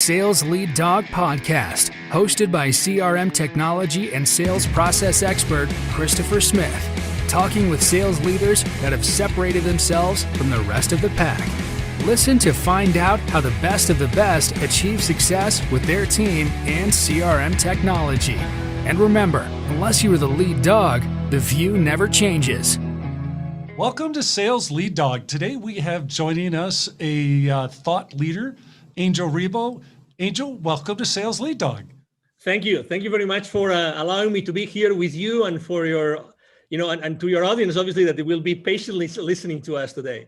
Sales Lead Dog Podcast, hosted by CRM technology and sales process expert Christopher Smith, talking with sales leaders that have separated themselves from the rest of the pack. Listen to find out how the best of the best achieve success with their team and CRM technology. And remember, unless you are the lead dog, the view never changes. Welcome to Sales Lead Dog. Today we have joining us a thought leader, Angel Ribo. Angel, welcome to Sales Lead Dog. Thank you. Thank you very much for allowing me to be here with you and for your, and to your audience, obviously, that they will be patiently listening to us today.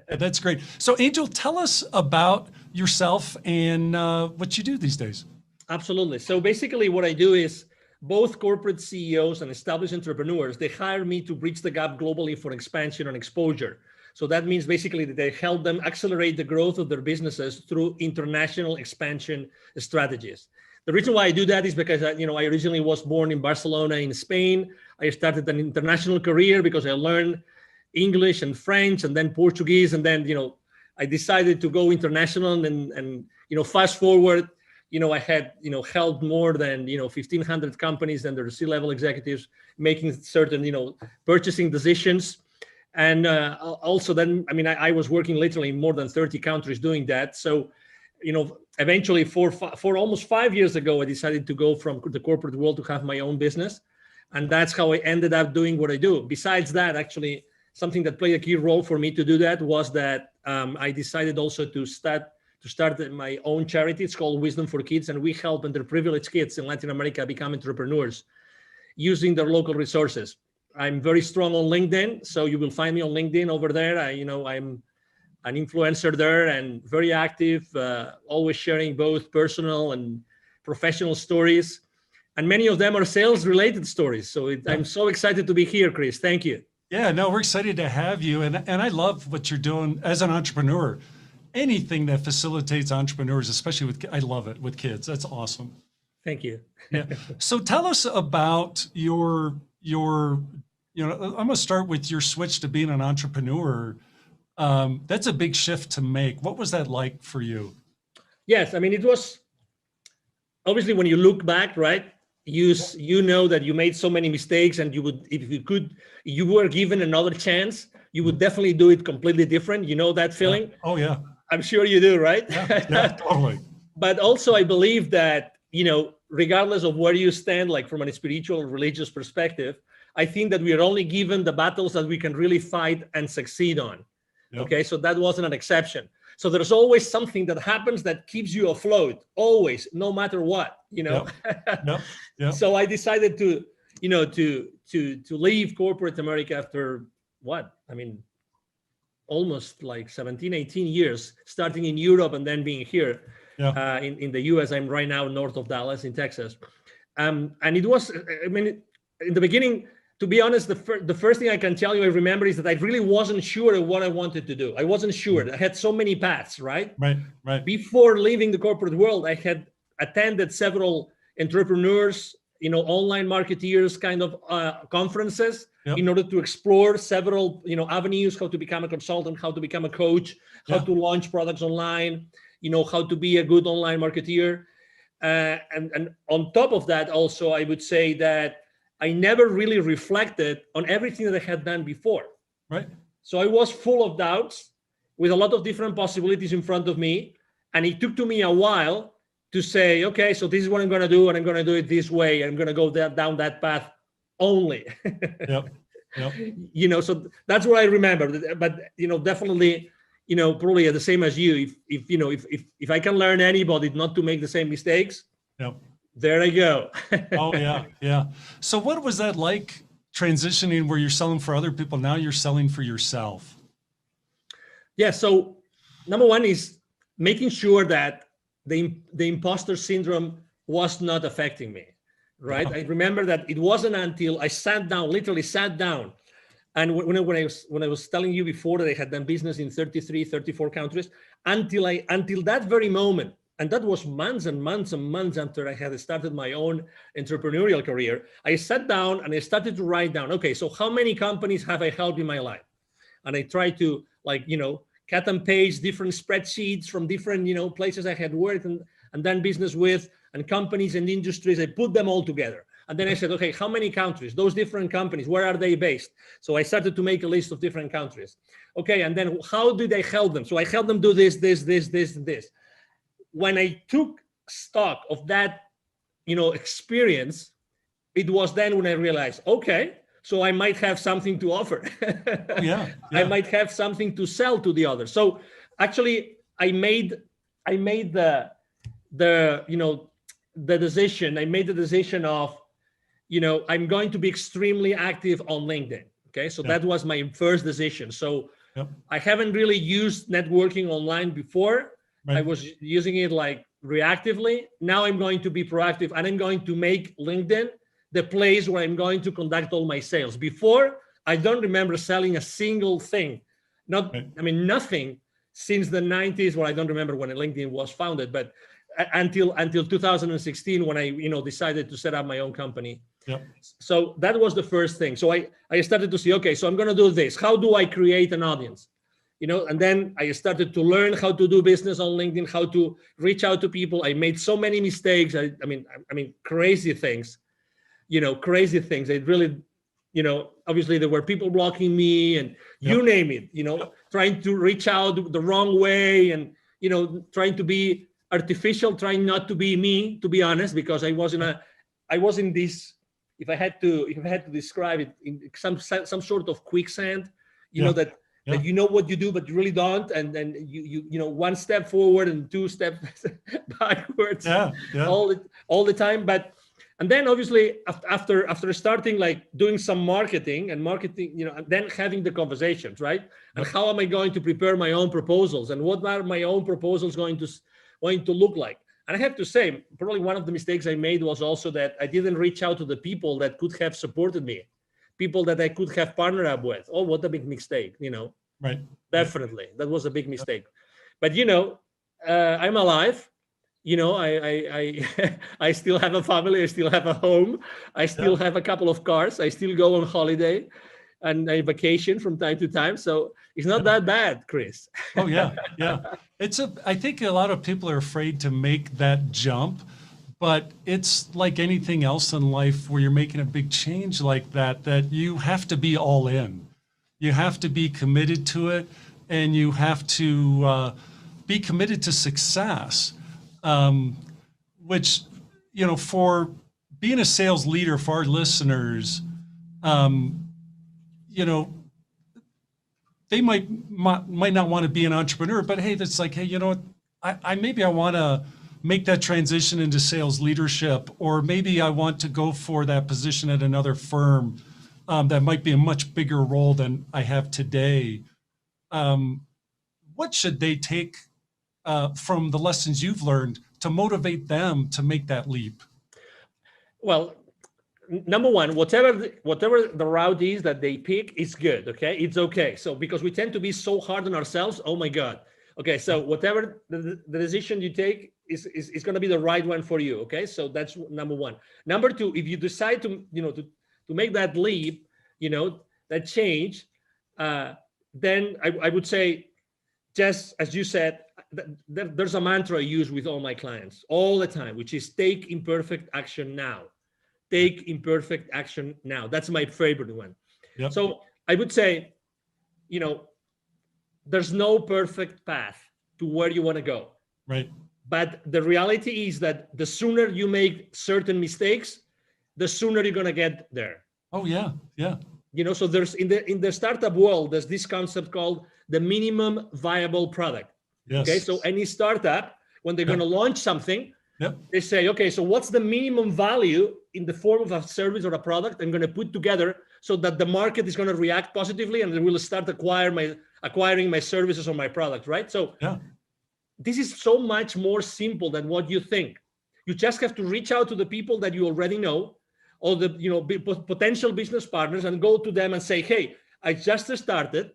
That's great. So Angel, tell us about yourself and what you do these days. Absolutely. So basically what I do is both corporate CEOs and established entrepreneurs, they hire me to bridge the gap globally for expansion and exposure. So that means basically that they help them accelerate the growth of their businesses through international expansion strategies. The reason why I do that is because I originally was born in Barcelona in Spain. I started an international career because I learned English and French and then Portuguese. And then, I decided to go international and fast forward, I had, helped more than, 1,500 companies and their C-level executives making certain, purchasing decisions. And also then, I was working literally in more than 30 countries doing that. So, eventually for almost 5 years ago, I decided to go from the corporate world to have my own business. And that's how I ended up doing what I do. Besides that, actually, something that played a key role for me to do that was that I decided also to start my own charity. It's called Wisdom for Kids. And we help underprivileged kids in Latin America become entrepreneurs using their local resources. I'm very strong on LinkedIn, so you will find me on LinkedIn over there. I'm an influencer there and very active, always sharing both personal and professional stories. And many of them are sales-related stories. So I'm so excited to be here, Chris. Thank you. Yeah, no, we're excited to have you. And I love what you're doing as an entrepreneur. Anything that facilitates entrepreneurs, especially I love it with kids. That's awesome. Thank you. Yeah. So tell us about your I'm going to start with your switch to being an entrepreneur. That's a big shift to make. What was that like for you? Yes, it was obviously when you look back, right? You know that you made so many mistakes, and you would, if you were given another chance, you would definitely do it completely different. You know that feeling? Yeah. Oh yeah. I'm sure you do, right? Yeah, totally. But also I believe that, regardless of where you stand, like from a spiritual or religious perspective, I think that we are only given the battles that we can really fight and succeed on. Yep. Okay, so that wasn't an exception. So there's always something that happens that keeps you afloat, always, no matter what, Yep. Yep. So I decided to leave corporate America after what? Almost like 17, 18 years, starting in Europe and then being here. Yeah. In the US. I'm right now north of Dallas in Texas. And it was, in the beginning, to be honest, the first thing I can tell you I remember is that I really wasn't sure of what I wanted to do. I wasn't sure. I had so many paths, right? Right. Before leaving the corporate world, I had attended several entrepreneurs, online marketeers kind of conferences. Yep. In order to explore several, avenues, how to become a consultant, how to become a coach, how to launch products online, how to be a good online marketeer. And on top of that, also, I would say that I never really reflected on everything that I had done before. Right. So I was full of doubts with a lot of different possibilities in front of me. And it took to me a while to say, okay, so this is what I'm going to do, and I'm going to do it this way. I'm going to go down that path only. Yep. So that's what I remember. But, definitely, probably the same as you. If I can learn anybody not to make the same mistakes, yep. There I go. Oh, yeah. So what was that like transitioning where you're selling for other people? Now you're selling for yourself. Yeah. So number one is making sure that the imposter syndrome was not affecting me, right? I remember that it wasn't until I literally sat down. And when I was telling you before that I had done business in 33, 34 countries, until that very moment, and that was months and months and months after I had started my own entrepreneurial career, I sat down and I started to write down, okay, so how many companies have I helped in my life? And I tried to cut and paste different spreadsheets from different, places I had worked and done business with, and companies and industries. I put them all together. And then I said, okay, how many countries? Those different companies, where are they based? So I started to make a list of different countries. Okay, and then how did I help them? So I helped them do this, this, this, this, and this. When I took stock of that, experience, it was then when I realized, okay, so I might have something to offer. Yeah. I might have something to sell to the others. So actually, I made the decision. I made the decision of, I'm going to be extremely active on LinkedIn. Okay, so that was my first decision. So I haven't really used networking online before. Right. I was using it like reactively. Now I'm going to be proactive, and I'm going to make LinkedIn the place where I'm going to conduct all my sales. Before, I don't remember selling a single thing. Nothing since the 90s, where I don't remember when LinkedIn was founded, but until 2016, when I decided to set up my own company. Yep. So that was the first thing. So I started to see, okay, so I'm going to do this. How do I create an audience? And then I started to learn how to do business on LinkedIn, how to reach out to people. I made so many mistakes. I mean, crazy things. Crazy things. It really, obviously there were people blocking me, and you name it. Trying to reach out the wrong way, and trying to be artificial, trying not to be me, to be honest, because I was in this. If I had to describe it, in some sort of quicksand, that you know what you do, but you really don't, and then you one step forward and two steps backwards, all the time. And then obviously after starting like doing some marketing, and then having the conversations, right? And how am I going to prepare my own proposals, and what are my own proposals going to look like? And I have to say, probably one of the mistakes I made was also that I didn't reach out to the people that could have supported me, people that I could have partnered up with. Oh, what a big mistake, Right. Definitely. That was a big mistake. But, I'm alive. I still have a family. I still have a home. I still have a couple of cars. I still go on holiday and I vacation from time to time. So it's not that bad, Chris. Oh, yeah. Yeah. I think a lot of people are afraid to make that jump, but it's like anything else in life where you're making a big change like that you have to be all in. You have to be committed to it, and you have to be committed to success, which, for being a sales leader, for our listeners, they might not want to be an entrepreneur, but hey, that's like, hey, I want to make that transition into sales leadership, or maybe I want to go for that position at another firm that might be a much bigger role than I have today. What should they take from the lessons you've learned to motivate them to make that leap? Well, number one, whatever the route is that they pick is good. Okay, it's okay. So because we tend to be so hard on ourselves, oh my God. Okay, so whatever the decision you take is going to be the right one for you. Okay, so that's number one. Number two, if you decide to make that leap, that change, then I would say, just as you said, there's a mantra I use with all my clients all the time, which is take imperfect action now. Take imperfect action now. That's my favorite one. Yep. So I would say, there's no perfect path to where you want to go. Right. But the reality is that the sooner you make certain mistakes, the sooner you're going to get there. Oh, yeah. Yeah. So there's in the startup world, there's this concept called the minimum viable product. Yes. Okay. So any startup, when they're going to launch something, they say, okay, so what's the minimum value in the form of a service or a product I'm going to put together so that the market is going to react positively and they will start acquiring my services or my product, right? So this is so much more simple than what you think. You just have to reach out to the people that you already know, or the potential business partners, and go to them and say, hey, I just started.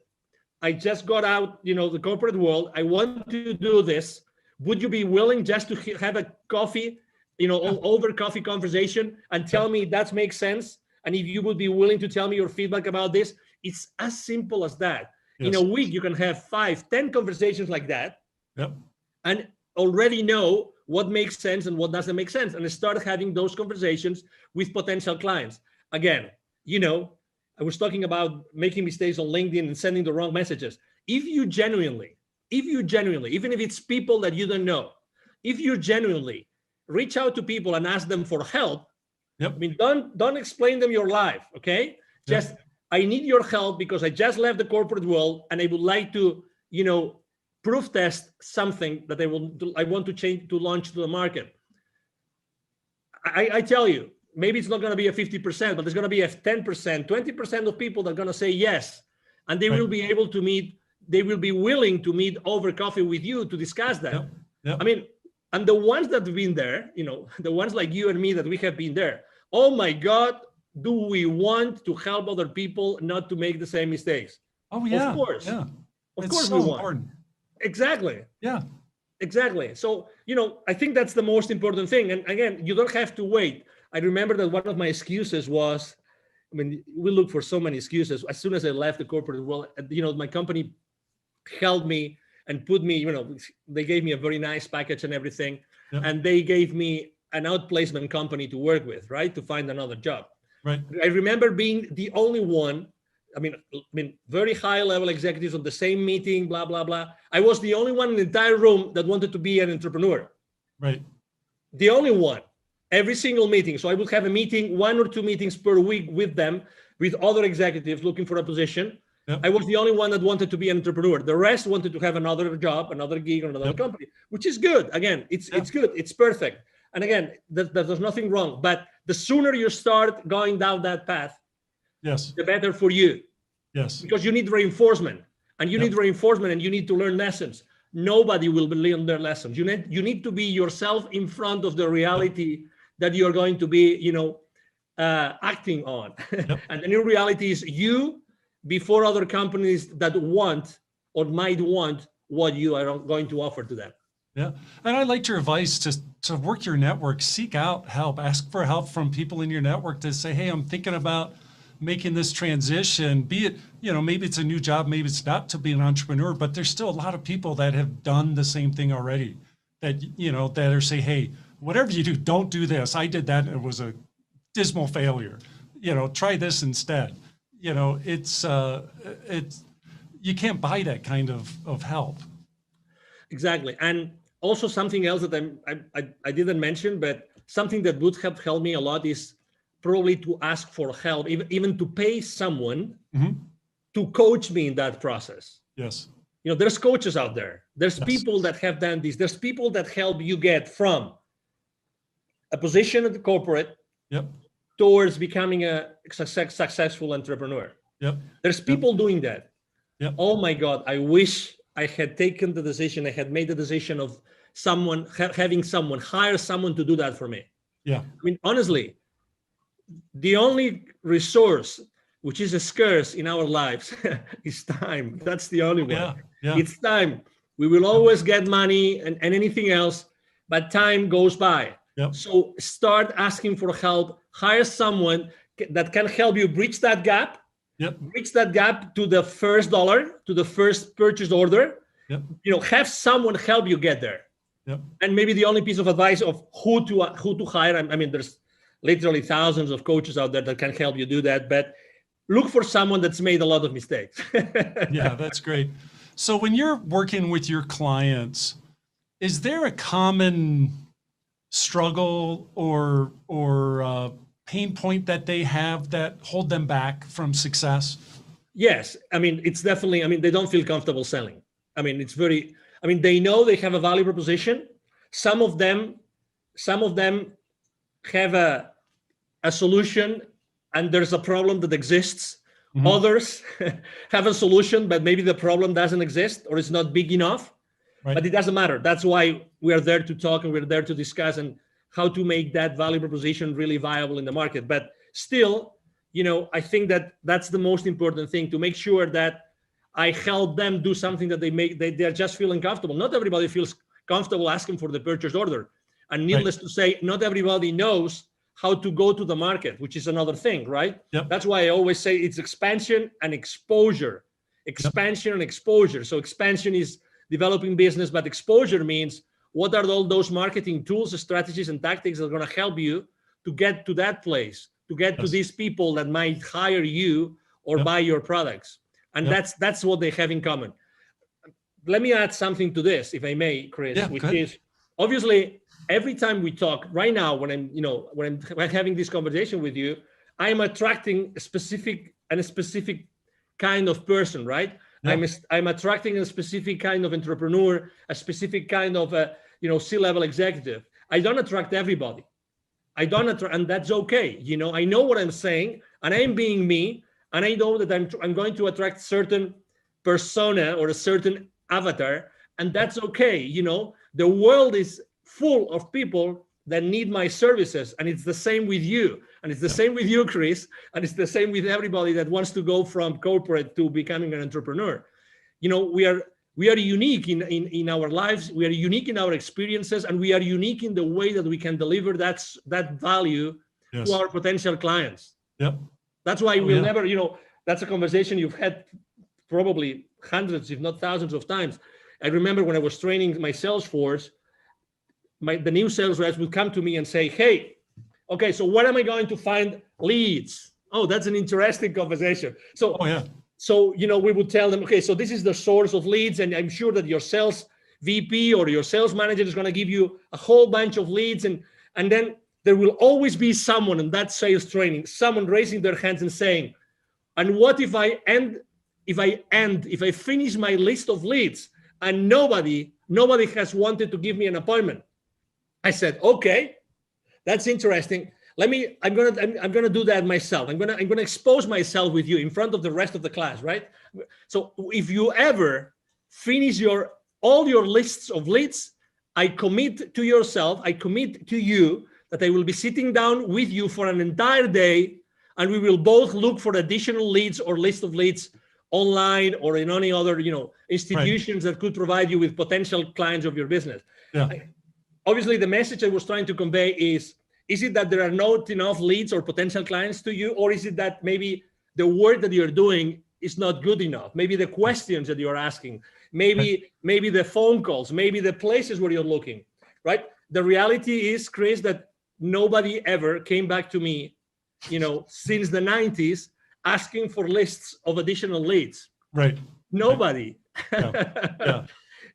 I just got out, the corporate world. I want to do this. Would you be willing just to have a coffee, over coffee conversation and tell me that makes sense? And if you would be willing to tell me your feedback about this, it's as simple as that. In a week, you can have 5, 10 conversations like that, Yep. and already know what makes sense and what doesn't make sense, and start having those conversations with potential clients. Again, I was talking about making mistakes on LinkedIn and sending the wrong messages. If you genuinely, even if it's people that you don't know, if you genuinely reach out to people and ask them for help, Yep. I mean, don't explain them your life, okay? Yep. Just, I need your help because I just left the corporate world and I would like to, proof test something that I want to change, to launch to the market. I tell you, maybe it's not going to be a 50%, but there's going to be a 10%, 20% of people that are going to say yes. And they will be able to meet, they will be willing to meet over coffee with you to discuss that. Yep. Yep. I mean, and the ones that have been there, the ones like you and me that we have been there, oh my God, do we want to help other people not to make the same mistakes? Oh yeah. Of course. Yeah. Of It's course so we want. important. Exactly. Yeah. Exactly. So, I think that's the most important thing. And again, you don't have to wait. I remember that one of my excuses was, we look for so many excuses. As soon as I left the corporate world, my company held me and put me, they gave me a very nice package and everything. Yep. And they gave me an outplacement company to work with, right? To find another job. Right. I remember being the only one. I mean, very high level executives on the same meeting, blah, blah, blah. I was the only one in the entire room that wanted to be an entrepreneur. Right. The only one, every single meeting. So I would have a meeting, 1 or 2 meetings per week with them, with other executives looking for a position. Yep. I was the only one that wanted to be an entrepreneur. The rest wanted to have another job, another gig, or another company, which is good. Again, it's good. It's perfect. And again, there's nothing wrong. But the sooner you start going down that path, Yes. the better for you. Yes. Because you need reinforcement, and you need reinforcement, and you need to learn lessons. Nobody will learn their lessons. You need to be yourself in front of the reality that you're going to be, acting on. And the new reality is you before other companies that want or might want what you are going to offer to them. Yeah. And I liked your advice to work your network, seek out help, ask for help from people in your network to say, hey, I'm thinking about making this transition, be it, maybe it's a new job, maybe it's not, to be an entrepreneur, but there's still a lot of people that have done the same thing already that, that are say, hey, whatever you do, don't do this. I did that. And it was a dismal failure, try this instead. It's you can't buy that kind of help. Exactly. And also something else that I didn't mention, but something that would have helped me a lot is probably to ask for help, even to pay someone to coach me in that process. Yes. There's coaches out there. There's people that have done this. There's people that help you get from a position at the corporate towards becoming a successful entrepreneur. There's people doing that. Oh my God, I wish I had taken the decision. I had made the decision of having someone hire someone to do that for me. Yeah. Honestly, the only resource which is scarce in our lives is time. That's the only one. It's time. We will always get money and anything else, but time goes by. So start asking for help. Hire someone that can help you bridge that gap. Bridge that gap to the first dollar, to the first purchase order. Have someone help you get there. And maybe the only piece of advice of who to hire. I mean, there's literally thousands of coaches out there that can help you do that, but look for someone that's made a lot of mistakes. Yeah, that's great. So when you're working with your clients, is there a common struggle or pain point that they have that hold them back from success? Yes. It's definitely, they don't feel comfortable selling. They know they have a value proposition. Some of them have a solution and there's a problem that exists. Others have a solution, but maybe the problem doesn't exist or it's not big enough. But it doesn't matter. That's why we are there to talk and we're there to discuss and how to make that value proposition really viable in the market. But still, I think that that's the most important thing, to make sure that I help them do something that they're just feeling comfortable. Not everybody feels comfortable asking for the purchase order. And needless to say, not everybody knows how to go to the market, which is another thing, right? That's why I always say it's expansion and exposure. expansion and exposure. So expansion is developing business, but exposure means what are all those marketing tools, strategies, and tactics that are going to help you to get to that place, to get to these people that might hire you or buy your products. And that's what they have in common. Let me add something to this, if I may, Chris, which is obviously every time we talk right now, when I'm having this conversation with you, I'm attracting a specific kind of person, right? Yeah. I'm attracting a specific kind of entrepreneur, a specific kind of C-level executive. I don't attract everybody. And that's okay. I know what I'm saying, and I'm being me, and I know that I'm going to attract certain persona or a certain avatar, and that's okay. The world is full of people that need my services, and it's the same with you, and it's the same with you, Chris, and it's the same with everybody that wants to go from corporate to becoming an entrepreneur. We are unique in our lives, we are unique in our experiences, and we are unique in the way that we can deliver that value to our potential clients. Yep. That's why we'll never, that's a conversation you've had probably hundreds, if not thousands of times. I remember when I was training my sales force, the new sales reps would come to me and say, hey, okay, so where am I going to find leads? Oh, that's an interesting conversation. So, we would tell them, okay, so this is the source of leads, and I'm sure that your sales VP or your sales manager is going to give you a whole bunch of leads, and then there will always be someone in that sales training, someone raising their hands and saying, and what if I finish my list of leads and nobody has wanted to give me an appointment? I said, okay, that's interesting. I'm gonna do that myself. I'm gonna expose myself with you in front of the rest of the class, right? So if you ever finish all your lists of leads, I commit to you that I will be sitting down with you for an entire day, and we will both look for additional leads or list of leads online or in any other institutions that could provide you with potential clients of your business. Yeah. Obviously, the message I was trying to convey is it that there are not enough leads or potential clients to you, or is it that maybe the work that you're doing is not good enough? Maybe the questions that you're asking, maybe the phone calls, maybe the places where you're looking, right? The reality is, Chris, that nobody ever came back to me, since the 90s asking for lists of additional leads. Right. Nobody.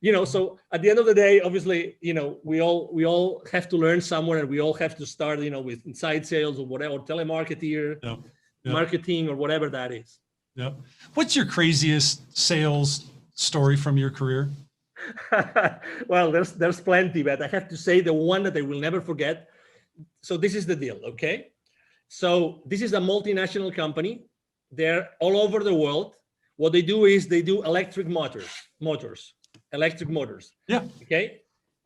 Yeah. So at the end of the day, obviously, we all have to learn somewhere, and we all have to start, with inside sales or whatever, or telemarketer, marketing, or whatever that is. Yeah. What's your craziest sales story from your career? Well, there's plenty, but I have to say the one that I will never forget. So this is the deal, okay? So this is a multinational company. They're all over the world. What they do is they do electric motors. Yeah. Okay.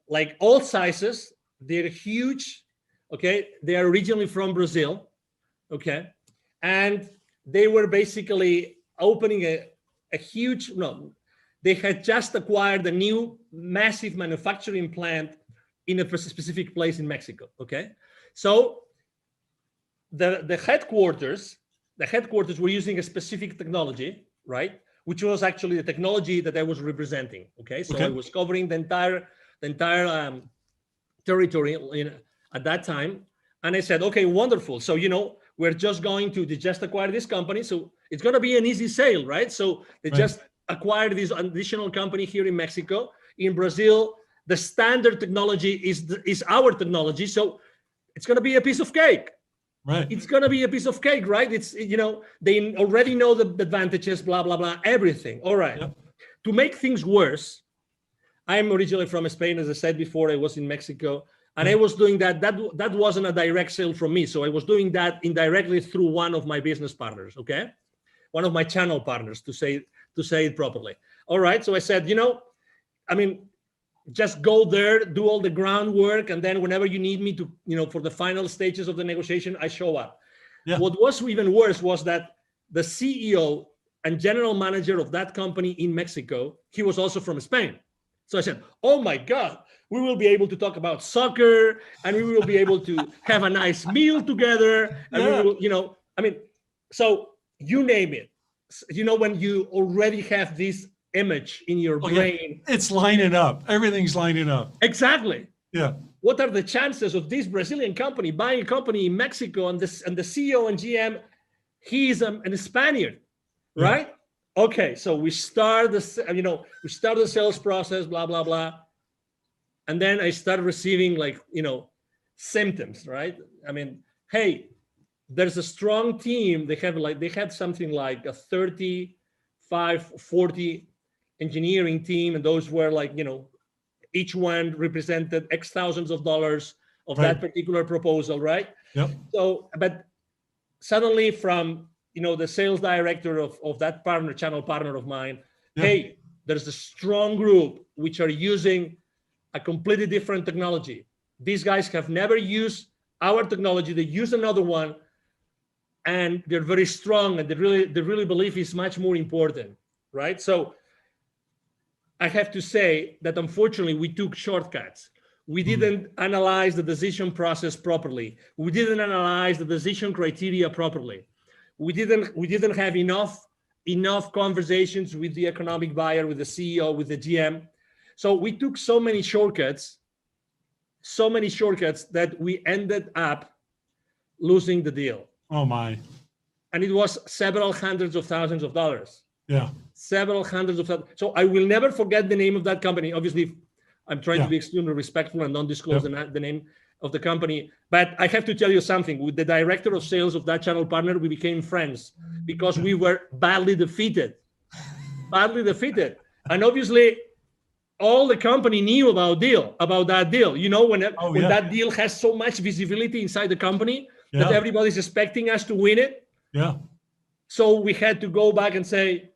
Like all sizes, they're huge. Okay. They are originally from Brazil. Okay. And they were basically opening a huge, they had just acquired a new massive manufacturing plant in a specific place in Mexico. Okay. So the headquarters were using a specific technology, right? Which was actually the technology that I was representing. Okay, so I was covering the entire territory at that time, and I said, okay, wonderful. So we're just going to just acquire this company, so it's going to be an easy sale, right? So they just acquired this additional company here in Mexico. In Brazil, the standard technology is our technology, so it's going to be a piece of cake. Right. It's going to be a piece of cake, right? It's, they already know the advantages, blah, blah, blah, everything. All right. Yep. To make things worse, I'm originally from Spain. As I said before, I was in Mexico, and I was doing that. That wasn't a direct sale from me. So I was doing that indirectly through one of my business partners. Okay. One of my channel partners, to say it properly. All right. So I said, just go there, do all the groundwork, and then whenever you need me to, for the final stages of the negotiation, I show up. Yeah. What was even worse was that the CEO and general manager of that company in Mexico, he was also from Spain. So I said, oh my God, we will be able to talk about soccer, and we will be able to have a nice meal together. And we will, so you name it. when you already have this image in your brain. Yeah. It's lining up. Everything's lining up. Exactly. Yeah. What are the chances of this Brazilian company buying a company in Mexico, and the CEO and GM, he is a Spaniard, right? Yeah. Okay, so we start the sales process, blah blah blah, and then I start receiving symptoms, right? I mean, hey, there's a strong team. They had something like a 35, 40 engineering team, and those were each one represented X thousands of dollars of that particular proposal, right? Yep. So, but suddenly from, the sales director of that channel partner of mine, hey, there's a strong group which are using a completely different technology. These guys have never used our technology. They use another one, and they're very strong, and they really believe it's much more important, right? So I have to say that unfortunately we took shortcuts. We didn't analyze the decision process properly. We didn't analyze the decision criteria properly. We didn't have enough conversations with the economic buyer, with the CEO, with the GM. So we took so many shortcuts that we ended up losing the deal. Oh my. And it was several hundreds of thousands of dollars. Yeah. Several hundreds of thousands. So I will never forget the name of that company. Obviously, I'm trying to be extremely respectful and don't disclose the name of the company. But I have to tell you something. With the director of sales of that channel partner, we became friends because we were badly defeated. And obviously, all the company knew about that deal. When that deal has so much visibility inside the company that everybody's expecting us to win it. Yeah. So we had to go back and say,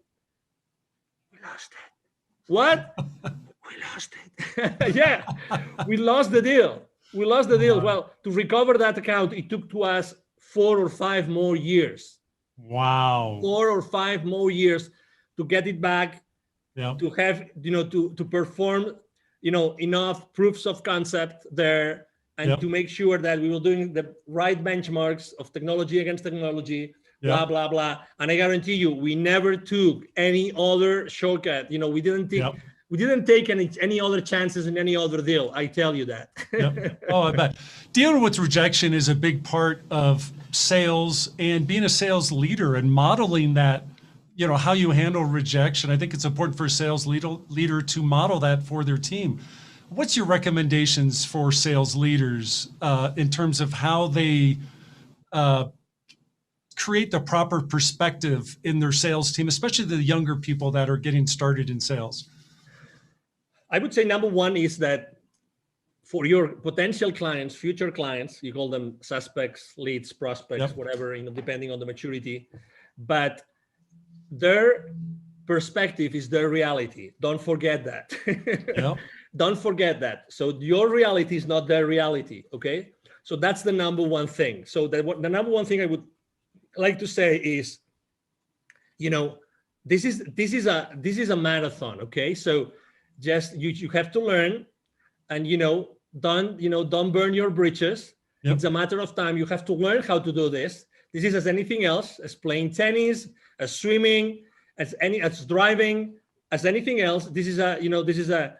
we lost it. What? We lost it. Yeah, we lost the deal. Well, to recover that account, it took to us 4 or 5 more years. Wow. 4 or 5 more years to get it back, to have, to perform, enough proofs of concept there, and to make sure that we were doing the right benchmarks of technology against technology, blah, blah, blah. And I guarantee you, we never took any other shortcut. We didn't take any other chances in any other deal. I tell you that. Oh, I bet. Dealing with rejection is a big part of sales, and being a sales leader and modeling that, how you handle rejection. I think it's important for a sales leader to model that for their team. What's your recommendations for sales leaders in terms of how they create the proper perspective in their sales team, especially the younger people that are getting started in sales? I would say number one is that for your potential clients, future clients, you call them suspects, leads, prospects, whatever, depending on the maturity, but their perspective is their reality. Don't forget that. Don't forget that. So your reality is not their reality. Okay. So that's the number one thing. So the number one thing I would like to say is, this is a marathon. Okay. So just you have to learn, and don't burn your bridges. It's a matter of time. You have to learn how to do this. This is as anything else, as playing tennis, as swimming, as driving, as anything else. This is a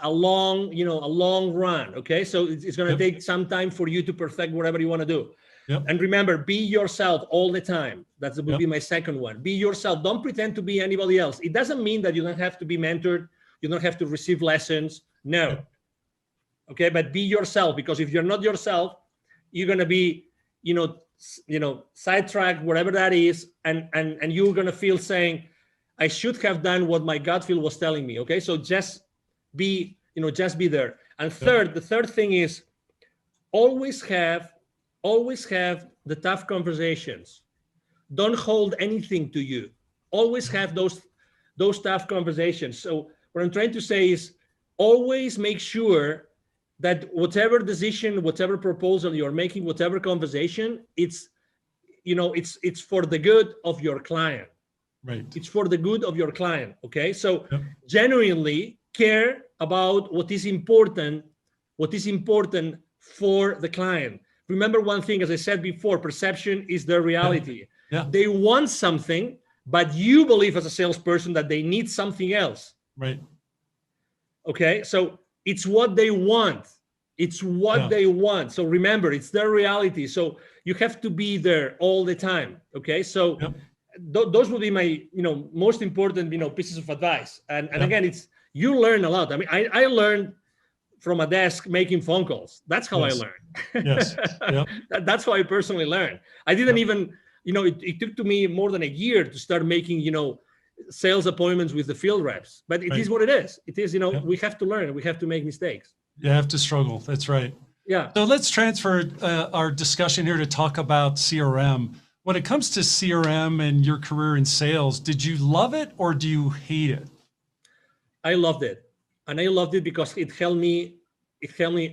long run. Okay, so it's going to take some time for you to perfect whatever you want to do. And remember, be yourself all the time. That would be my second one. Be yourself. Don't pretend to be anybody else. It doesn't mean that you don't have to be mentored. You don't have to receive lessons. No. Okay, but be yourself, because if you're not yourself, you're going to be, sidetracked, whatever that is, and you're going to feel saying, I should have done what my gut feel was telling me. Okay, so just be there. And the third thing is always have the tough conversations. Don't hold anything to you. Always have those tough conversations. So what I'm trying to say is always make sure that whatever decision, whatever proposal you're making, whatever conversation, it's for the good of your client. Right. It's for the good of your client. Okay. So genuinely care about what is important for the client. Remember one thing, as I said before, perception is their reality. They want something, but you believe as a salesperson that they need something else. Right. Okay. So it's what they want. It's what they want. So remember, it's their reality. So you have to be there all the time. Okay. So those would be my, most important, pieces of advice. And again, you learn a lot. I mean, I learned from a desk making phone calls. That's how I learned. Yes. Yep. That's how I personally learned. I didn't even, it took to me more than a year to start making, sales appointments with the field reps, but it is what it is. It is, we have to learn, we have to make mistakes. You have to struggle. That's right. Yeah. So let's transfer our discussion here to talk about CRM. When it comes to CRM and your career in sales, did you love it or do you hate it? I loved it. And I loved it because it helped me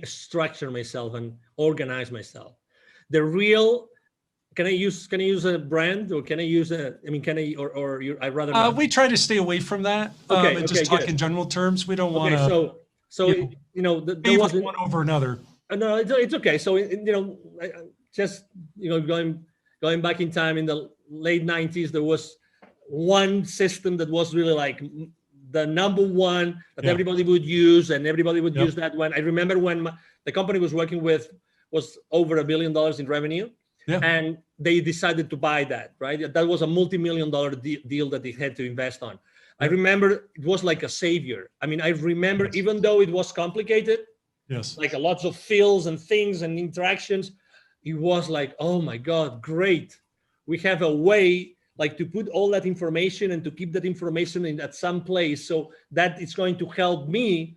structure myself and organize myself. The real, can I use a brand, or can I use I'd rather not. We try to stay away from that. And just talk in general terms. We don't want to. So there wasn't one over another. No, it's okay. So just going back in time in the late 90s, there was one system that was really like the number one that everybody would use, and everybody would use that one. I remember when the company was working with was over $1 billion in revenue, and they decided to buy that. Right, that was a multi-million-dollar deal that they had to invest on. I remember it was like a savior. I mean, I remember even though it was complicated, like lots of fields and things and interactions, it was like, oh my God, great. We have a way like to put all that information and to keep that information in at some place so that it's going to help me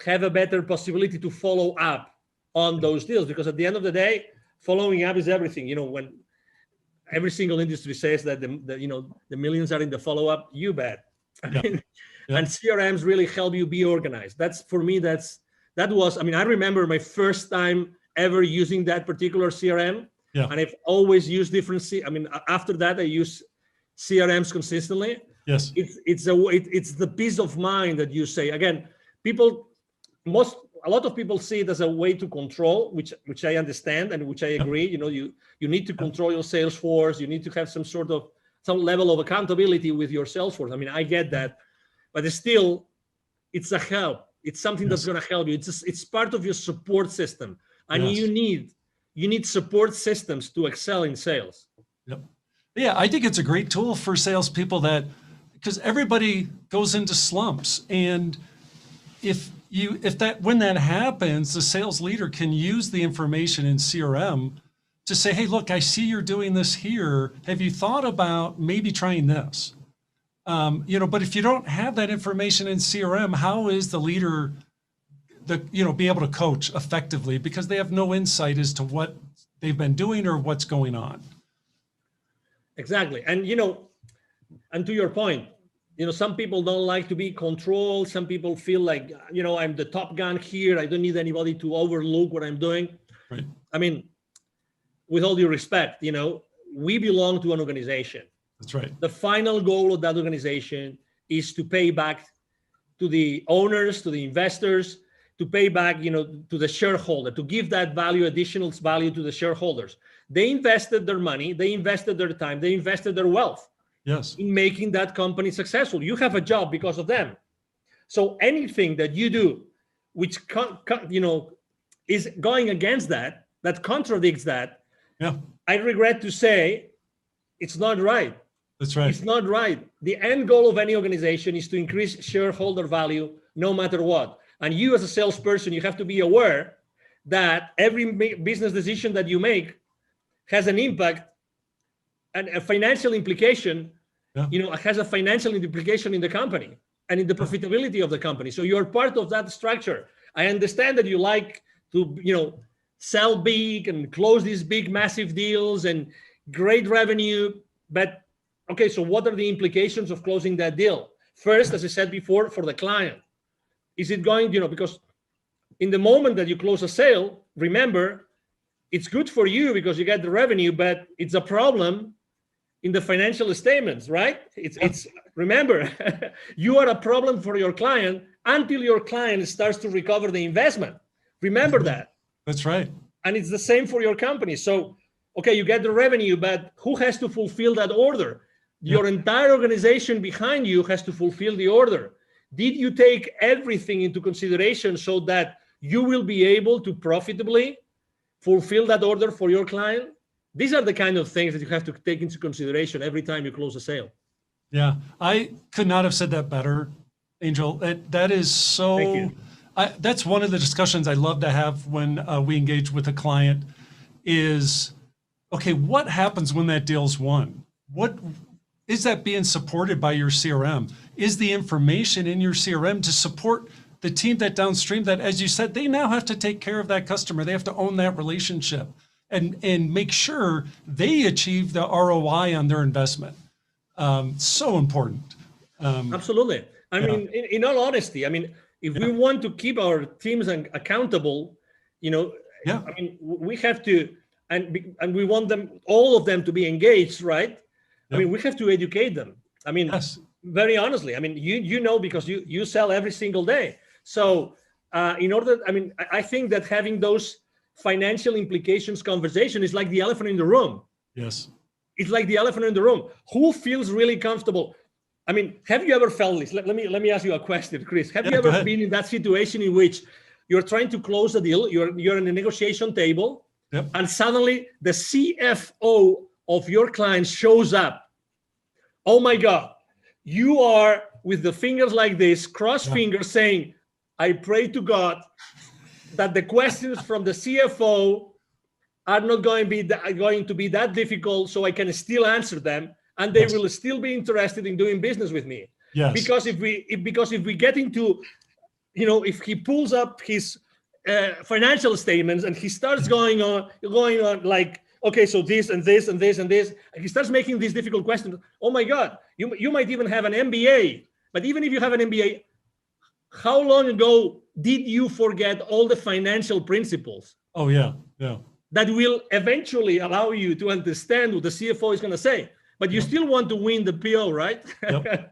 have a better possibility to follow up on those deals. Because at the end of the day, following up is everything. When every single industry says that the millions are in the follow-up, you bet. And CRMs really help you be organized. That's for me, that was, I remember my first time ever using that particular CRM. And I've always used different. After that, I use CRMs consistently. Yes, it's the peace of mind that you say. Again, a lot of people see it as a way to control, which I understand and which I agree. You need to control your sales force. You need to have some level of accountability with your sales force. I get that, but it's a help. It's something that's going to help you. It's part of your support system, and you need support systems to excel in sales. Yeah, I think it's a great tool for salespeople because everybody goes into slumps, and when that happens, the sales leader can use the information in CRM to say, hey, look, I see you're doing this here. Have you thought about maybe trying this? But if you don't have that information in CRM, how is the leader be able to coach effectively, because they have no insight as to what they've been doing or what's going on? Exactly. And, and to your point, some people don't like to be controlled. Some people feel like, I'm the top gun here. I don't need anybody to overlook what I'm doing. Right. With all due respect, we belong to an organization. That's right. The final goal of that organization is to pay back to the owners, to the investors, to pay back, to the shareholder, to give that additional value to the shareholders. They invested their money, they invested their time, they invested their wealth in making that company successful. You have a job because of them. So anything that you do, which is going against that contradicts that, I regret to say, it's not right. That's right. It's not right. The end goal of any organization is to increase shareholder value no matter what. And you as a salesperson, you have to be aware that every business decision that you make has an impact and a financial implication, has a financial implication in the company and in the profitability of the company. So you're part of that structure. I understand that you like to, sell big and close these big, massive deals and great revenue. But okay, so what are the implications of closing that deal? First, as I said before, for the client, is it going, because in the moment that you close a sale, remember, it's good for you because you get the revenue, but it's a problem in the financial statements, right? It's remember, you are a problem for your client until your client starts to recover the investment. Remember that. That's right. And it's the same for your company. So, okay, you get the revenue, but who has to fulfill that order? Your entire organization behind you has to fulfill the order. Did you take everything into consideration so that you will be able to profitably fulfill that order for your client? These are the kind of things that you have to take into consideration every time you close a sale. Yeah, I could not have said that better, Angel. That is so. Thank you. That's one of the discussions I love to have when we engage with a client is, okay, what happens when that deal's won? What is that being supported by your CRM? Is the information in your CRM to support the team that downstream that, as you said, they now have to take care of that customer. They have to own that relationship and make sure they achieve the ROI on their investment. So important. Absolutely. I mean, in all honesty, I mean, if we want to keep our teams accountable, I mean, we have to, and we want them, all of them, to be engaged, right? I mean, we have to educate them. I mean, very honestly, I mean, because you sell every single day. So I think that having those financial implications conversation is like the elephant in the room. Yes. It's like the elephant in the room. Who feels really comfortable? I mean, have you ever felt this? Let me ask you a question, Chris. Have you ever been in that situation in which you're trying to close a deal, you're in a negotiation table, and suddenly the CFO of your client shows up? Oh my God, you are with the fingers like this, cross fingers, saying, I pray to God that the questions from the CFO are not going to be that difficult, so I can still answer them, and they will still be interested in doing business with me. Yes. Because if we get into, if he pulls up his financial statements and he starts going on like, okay, so this and this and this and this, and he starts making these difficult questions. Oh my God, you might even have an MBA, but even if you have an MBA, how long ago did you forget all the financial principles? Oh yeah. That will eventually allow you to understand what the CFO is going to say, but you still want to win the PO, right? Yep.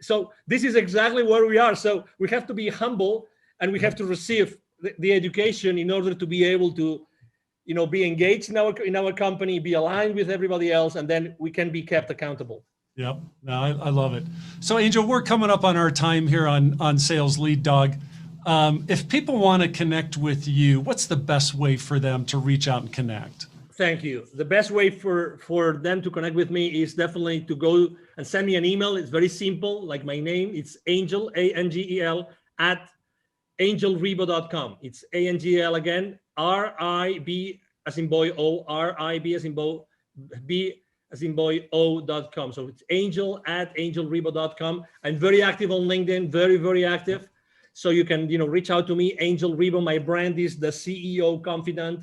So this is exactly where we are. So we have to be humble, and we have to receive the education in order to be able to, be engaged in our company, be aligned with everybody else, and then we can be kept accountable. Yep. No, I love it. So Angel, we're coming up on our time here on Sales Lead Dog. If people want to connect with you, what's the best way for them to reach out and connect? Thank you. The best way for them to connect with me is definitely to go and send me an email. It's very simple, like my name. It's Angel, Angel, at angelribo.com. It's ANGL again, RIB as in boy, O, RIB as in boy, B as in boy, O.com. So it's Angel at angelribo.com. I'm very active on LinkedIn, very, very active. So you can, reach out to me, Angel Ribo. My brand is the CEO Confidant,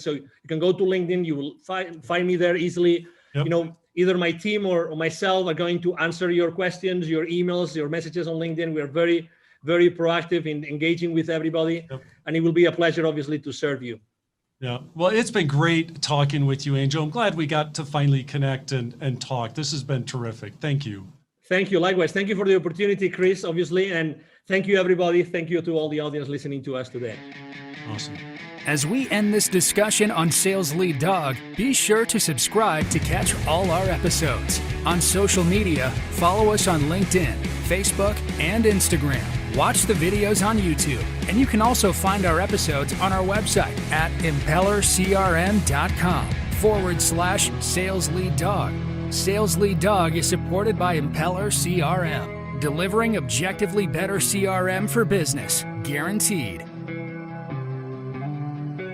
So you can go to LinkedIn. You will find me there easily. Yep. Either my team or myself are going to answer your questions, your emails, your messages on LinkedIn. We are very, very proactive in engaging with everybody. Yep. And it will be a pleasure, obviously, to serve you. Yeah. Well, it's been great talking with you, Angel. I'm glad we got to finally connect and talk. This has been terrific. Thank you. Thank you. Likewise. Thank you for the opportunity, Chris, obviously. And thank you, everybody. Thank you to all the audience listening to us today. Awesome. As we end this discussion on Sales Lead Dog, be sure to subscribe to catch all our episodes. On social media, follow us on LinkedIn, Facebook, and Instagram. Watch the videos on YouTube, and you can also find our episodes on our website at impellercrm.com/Sales Lead Dog. Sales Lead Dog is supported by Impeller CRM, delivering objectively better CRM for business, guaranteed.